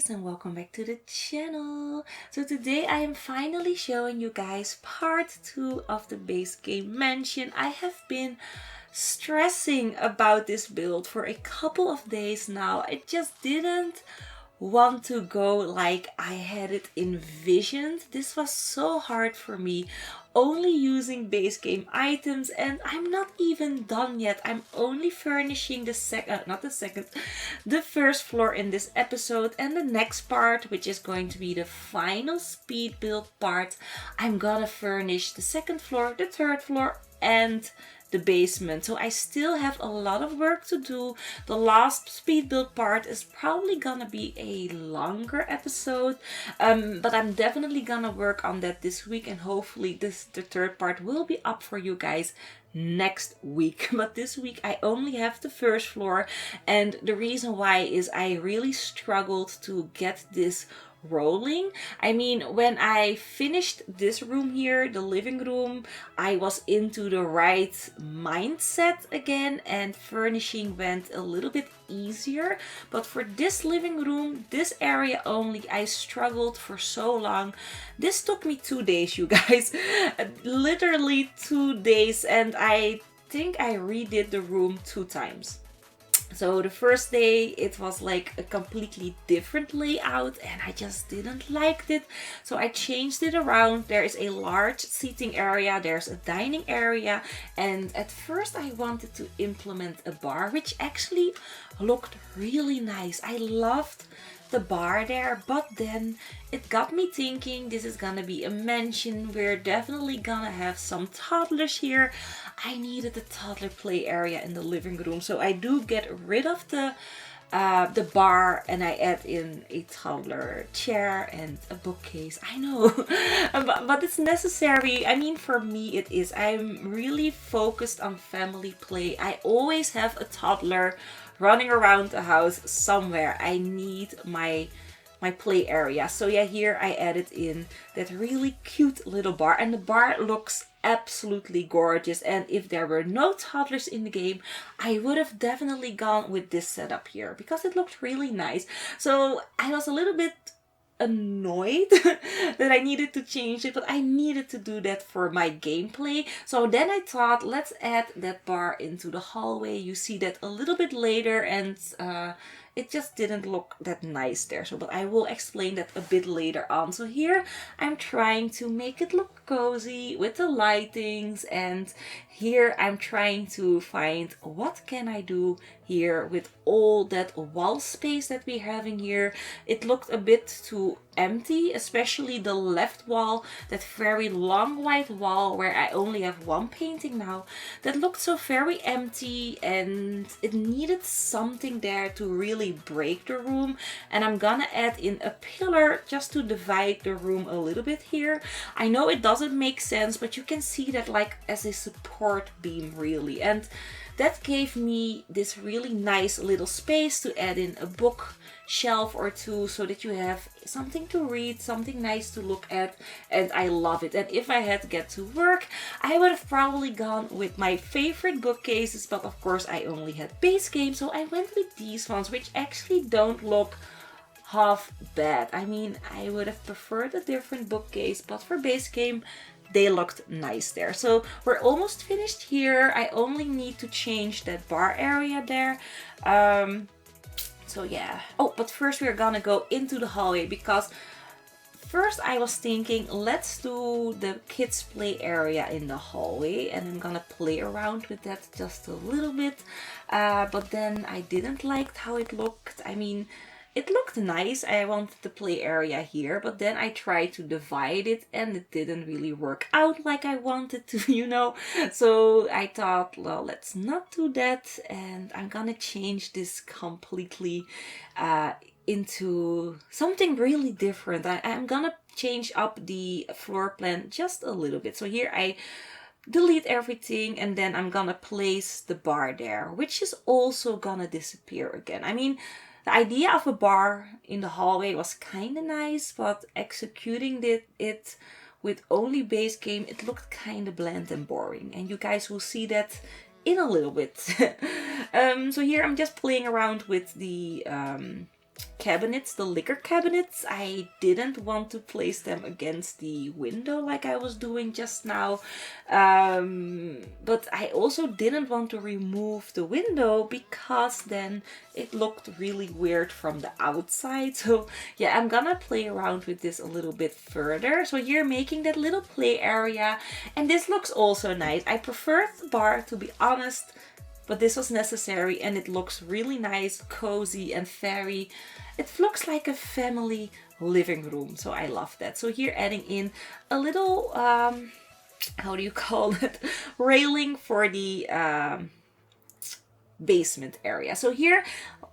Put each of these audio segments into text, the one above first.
guys, and welcome back to the channel. So today I am finally showing you guys part 2 of the base game mansion. I have been stressing about this build for a couple of days now. I just didn't want to go like I had it envisioned. This was so hard for me, only using base game items, and I'm not even done yet. I'm only furnishing the first floor in this episode, and the next part, which is going to be the final speed build part, I'm gonna furnish the second floor, the third floor, and the basement. So I still have a lot of work to do. The last speed build part is probably gonna be a longer episode, but I'm definitely gonna work on that this week, and hopefully the third part will be up for you guys next week. But this week I only have the first floor, and the reason why is I really struggled to get this rolling. I mean, when I finished this room here, the living room, I was into the right mindset again, and furnishing went a little bit easier. But for this living room, this area only, I struggled for so long. This took me 2 days, you guys. Literally 2 days, and I think I redid the room 2 times. So the first day it was like a completely different layout, and I just didn't like it. So I changed it around. There is a large seating area, there's a dining area, and at first I wanted to implement a bar, which actually looked really nice. I loved the bar there, but then it got me thinking, this is gonna be a mansion, we're definitely gonna have some toddlers here. I needed a toddler play area in the living room, so I do get rid of the bar, and I add in a toddler chair and a bookcase. I know, but it's necessary. I mean, for me it is. I'm really focused on family play. I always have a toddler running around the house somewhere. I need my play area. So yeah, here I added in that really cute little bar, and the bar looks absolutely gorgeous. And if there were no toddlers in the game, I would have definitely gone with this setup here because it looked really nice. So I was a little bit annoyed that I needed to change it, but I needed to do that for my gameplay. So then I thought, let's add that bar into the hallway. You see that a little bit later, and it just didn't look that nice there. So, but I will explain that a bit later on. So here I'm trying to make it look cozy with the lightings, and here I'm trying to find what can I do here with all that wall space that we're having here. It looked a bit too empty, especially the left wall, that very long white wall where I only have one painting now. That looked so very empty, and it needed something there to really break the room. And I'm gonna add in a pillar just to divide the room a little bit here. I know it doesn't make sense, but you can see that like as a support beam really, and that gave me this really nice little space to add in a bookshelf or two, so that you have something to read, something nice to look at, and I love it. And if I had to get to work, I would have probably gone with my favorite bookcases, but of course I only had base game, so I went with these ones, which actually don't look half bad. I mean, I would have preferred a different bookcase, but for base game they looked nice there. So we're almost finished here. I only need to change that bar area there. So yeah. Oh, but first we're gonna go into the hallway, because first I was thinking, let's do the kids play area in the hallway, and I'm gonna play around with that just a little bit. But then I didn't like how it looked. I mean, it looked nice. I wanted the play area here, but then I tried to divide it and it didn't really work out like I wanted to, you know. So I thought, well, let's not do that, and I'm gonna change this completely into something really different. I'm gonna change up the floor plan just a little bit. So here I delete everything, and then I'm gonna place the bar there, which is also gonna disappear again. I mean, the idea of a bar in the hallway was kind of nice, but executing it with only base game, it looked kind of bland and boring. And you guys will see that in a little bit. So here I'm just playing around with the cabinets, the liquor cabinets. I didn't want to place them against the window like I was doing just now. But I also didn't want to remove the window because then it looked really weird from the outside. So yeah, I'm gonna play around with this a little bit further. So here making that little play area, and this looks also nice. I prefer the bar, to be honest, but this was necessary and it looks really nice, cozy and very, it looks like a family living room. So I love that. So here adding in a little, how do you call it? Railing for the basement area. So here,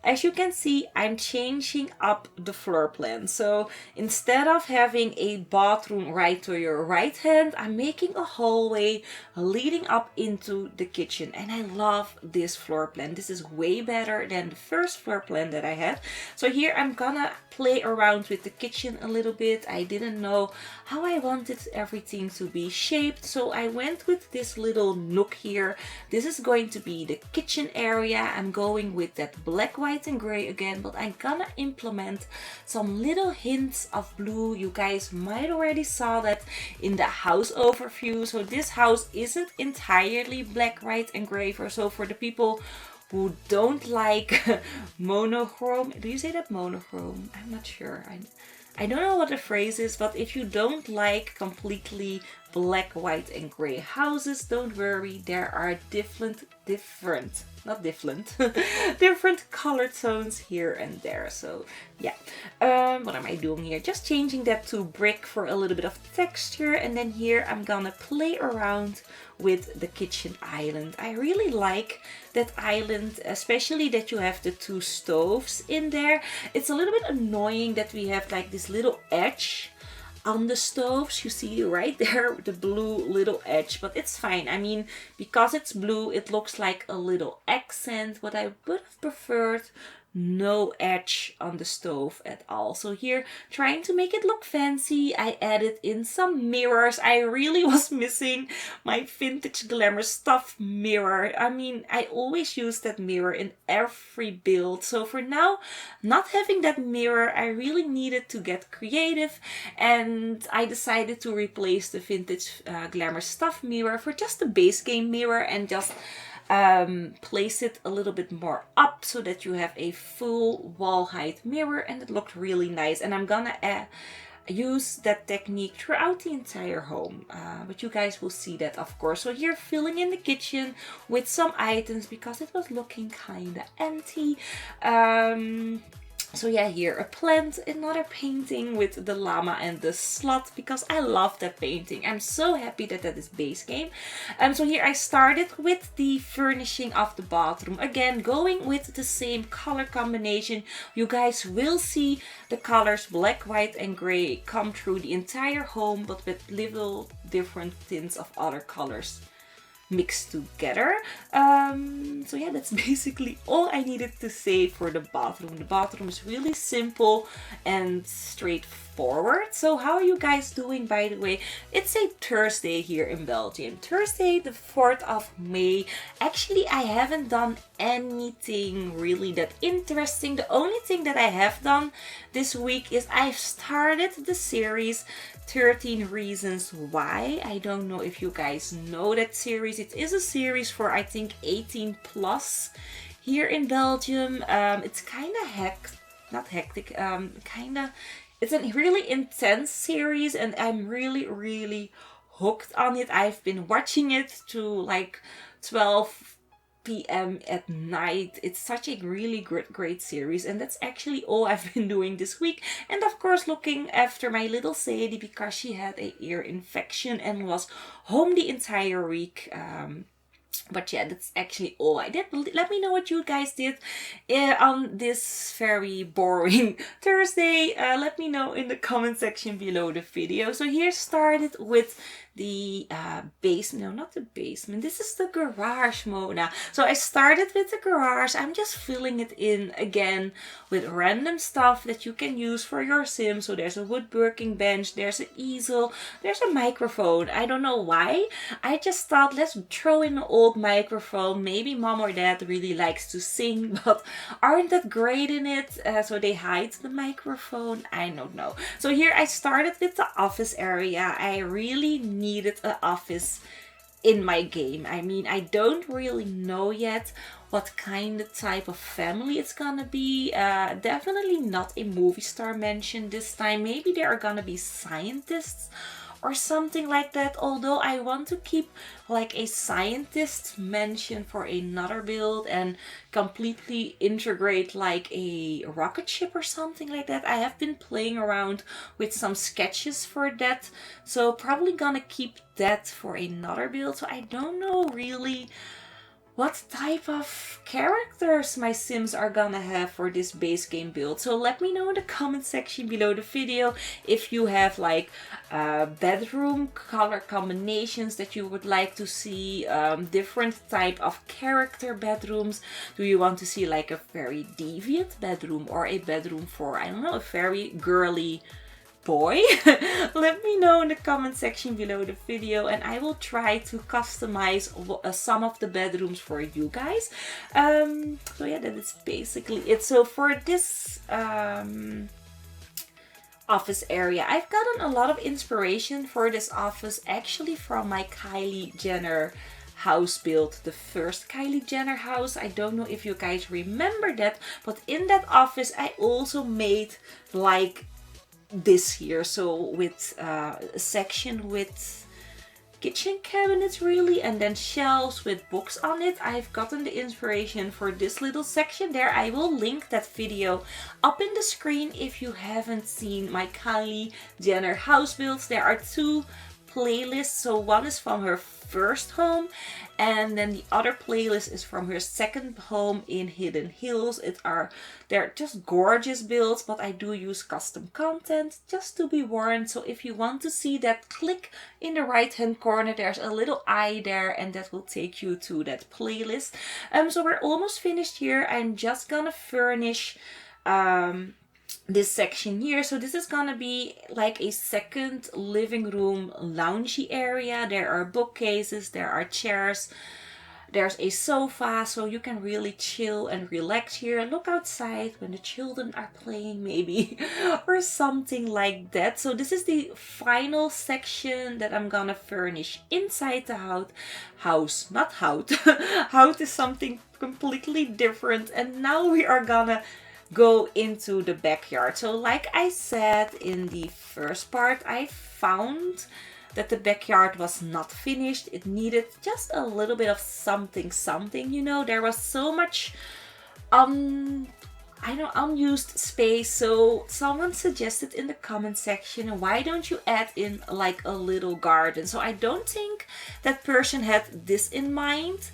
as you can see, I'm changing up the floor plan. So instead of having a bathroom right to your right hand, I'm making a hallway leading up into the kitchen. And I love this floor plan. This is way better than the first floor plan that I had. So here I'm gonna play around with the kitchen a little bit. I didn't know how I wanted everything to be shaped. So I went with this little nook here. This is going to be the kitchen area. I'm going with that black, white and gray again, but I'm gonna implement some little hints of blue. You guys might already saw that in the house overview. So this house isn't entirely black, white and gray. So for the people who don't like monochrome, do you say that, monochrome? I'm not sure. I don't know what the phrase is, but if you don't like completely black, white and gray houses, don't worry, there are different color tones here and there. So yeah, what am I doing here? Just changing that to brick for a little bit of texture. And then here I'm gonna play around with the kitchen island. I really like that island, especially that you have the two stoves in there. It's a little bit annoying that we have like this little edge on the stoves. You see right there the blue little edge, but it's fine. I mean, because it's blue, it looks like a little accent. What I would have preferred, no edge on the stove at all. So here, trying to make it look fancy, I added in some mirrors. I really was missing my vintage glamour stuff mirror. I mean, I always use that mirror in every build. So for now, not having that mirror, I really needed to get creative, and I decided to replace the vintage glamour stuff mirror for just a base game mirror and just place it a little bit more up so that you have a full wall height mirror, and it looked really nice. And I'm gonna use that technique throughout the entire home, but you guys will see that, of course. So here filling in the kitchen with some items because it was looking kind of empty. So yeah, here a plant, another painting with the llama and the slot because I love that painting. I'm so happy that that is base game. So here I started with the furnishing of the bathroom. Again, going with the same color combination. You guys will see the colors black, white and gray come through the entire home, but with little different tints of other colors mixed together. So yeah, that's basically all I needed to say for the bathroom. The bathroom is really simple and straightforward. So how are you guys doing, by the way? It's a Thursday here in Belgium. Thursday the 4th of May. Actually, I haven't done anything really that interesting. The only thing that I have done this week is I've started the series 13 Reasons Why. I don't know if you guys know that series. It is a series for, I think, 18 plus here in Belgium. It's kind of not hectic, it's a really intense series and I'm really hooked on it. I've been watching it to like 12 p.m. at night. It's such a really great series, and that's actually all I've been doing this week. And of course looking after my little Sadie because she had an ear infection and was home the entire week. But yeah, that's actually all I did. Let me know what you guys did on this very boring Thursday. Let me know in the comment section below the video. So here started with the basement. No, not the basement. This is the garage, Mona. So I started with the garage. I'm just filling it in again with random stuff that you can use for your sim. So there's a woodworking bench, there's an easel, there's a microphone. I don't know why. I just thought, let's throw in an old microphone. Maybe mom or dad really likes to sing, but aren't that great in it? So they hide the microphone. I don't know. So here I started with the office area. I really needed an office in my game. I mean, I don't really know yet what kind of type of family it's gonna be. Definitely not a movie star mansion this time. Maybe there are gonna be scientists or something like that, although I want to keep like a scientist mansion for another build and completely integrate like a rocket ship or something like that. I have been playing around with some sketches for that, so probably gonna keep that for another build. So I don't know really what type of characters my sims are gonna have for this base game build. So let me know in the comment section below the video if you have like bedroom color combinations that you would like to see, different type of character bedrooms. Do you want to see like a very deviant bedroom or a bedroom for, I don't know, a very girly boy? Let me know in the comment section below the video and I will try to customize some of the bedrooms for you guys. So yeah, that is basically it. So for this office area, I've gotten a lot of inspiration for this office actually from my Kylie Jenner house build, the first Kylie Jenner house. I don't know if you guys remember that, but in that office I also made like this here, so with a section with kitchen cabinets really, and then shelves with books on it. I've gotten the inspiration for this little section there. I will link that video up in the screen if you haven't seen my Kylie Jenner house builds. There are two playlists, so one is from her first home and then the other playlist is from her second home in Hidden Hills. They're just gorgeous builds, but I do use custom content just to be warned. So if you want to see that, click in the right hand corner. There's a little eye there and that will take you to that playlist. So we're almost finished here. I'm just gonna furnish this section here. So this is gonna be like a second living room loungy area. There are bookcases, there are chairs, there's a sofa, so you can really chill and relax here. Look outside when the children are playing maybe or something like that. So this is the final section that I'm gonna furnish inside the house. Not house. House is something completely different. And now we are gonna go into the backyard. So like I said in the first part, I found that the backyard was not finished. It needed just a little bit of something, you know. There was so much unused space. So someone suggested in the comment section, why don't you add in like a little garden? So I don't think that person had this in mind,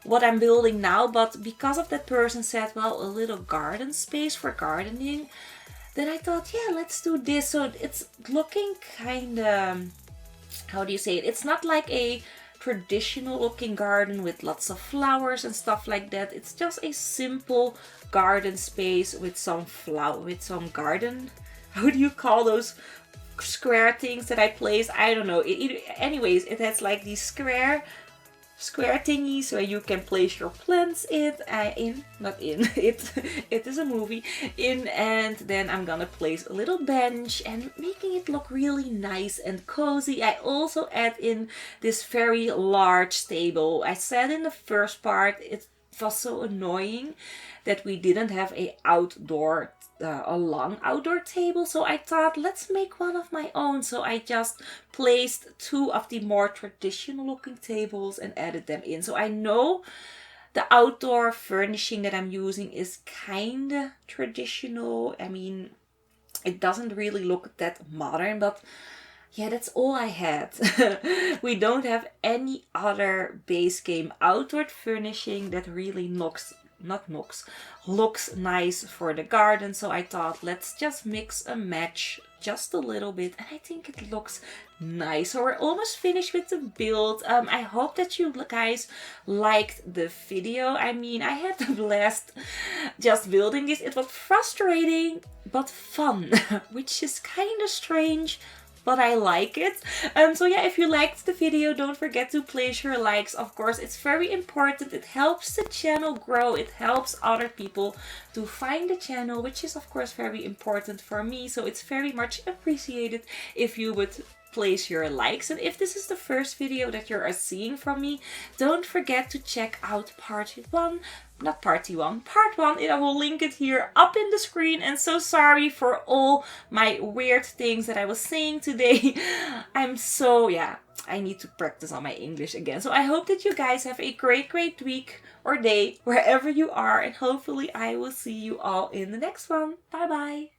what I'm building now, but because of that person said, well, a little garden space for gardening, then I thought, yeah, let's do this. So it's looking kind of, how do you say it? It's not like a traditional looking garden with lots of flowers and stuff like that. It's just a simple garden space with some garden, how do you call those square things that I place? I don't know. Anyways, it has like these square thingies where you can place your plants it is a movie in, and then I'm gonna place a little bench and making it look really nice and cozy. I also add in this very large table. I said in the first part it was so annoying that we didn't have a long outdoor table, so I thought, let's make one of my own. So I just placed two of the more traditional looking tables and added them in. So I know the outdoor furnishing that I'm using is kind of traditional. I mean, it doesn't really look that modern, but yeah, that's all I had. We don't have any other base game outdoor furnishing that really looks nice for the garden. So I thought, let's just mix and match just a little bit, and I think it looks nice. So we're almost finished with the build. I hope that you guys liked the video. I mean, I had a blast just building this. It was frustrating but fun, which is kind of strange, but I like it. So yeah, if you liked the video, don't forget to place your likes. Of course, it's very important. It helps the channel grow. It helps other people to find the channel, which is of course very important for me. So it's very much appreciated if you would place your likes. And if this is the first video that you're seeing from me, don't forget to check out part 1. I will link it here up in the screen. And so sorry for all my weird things that I was saying today. I need to practice on my English again. So I hope that you guys have a great week or day wherever you are. And hopefully I will see you all in the next one. Bye bye.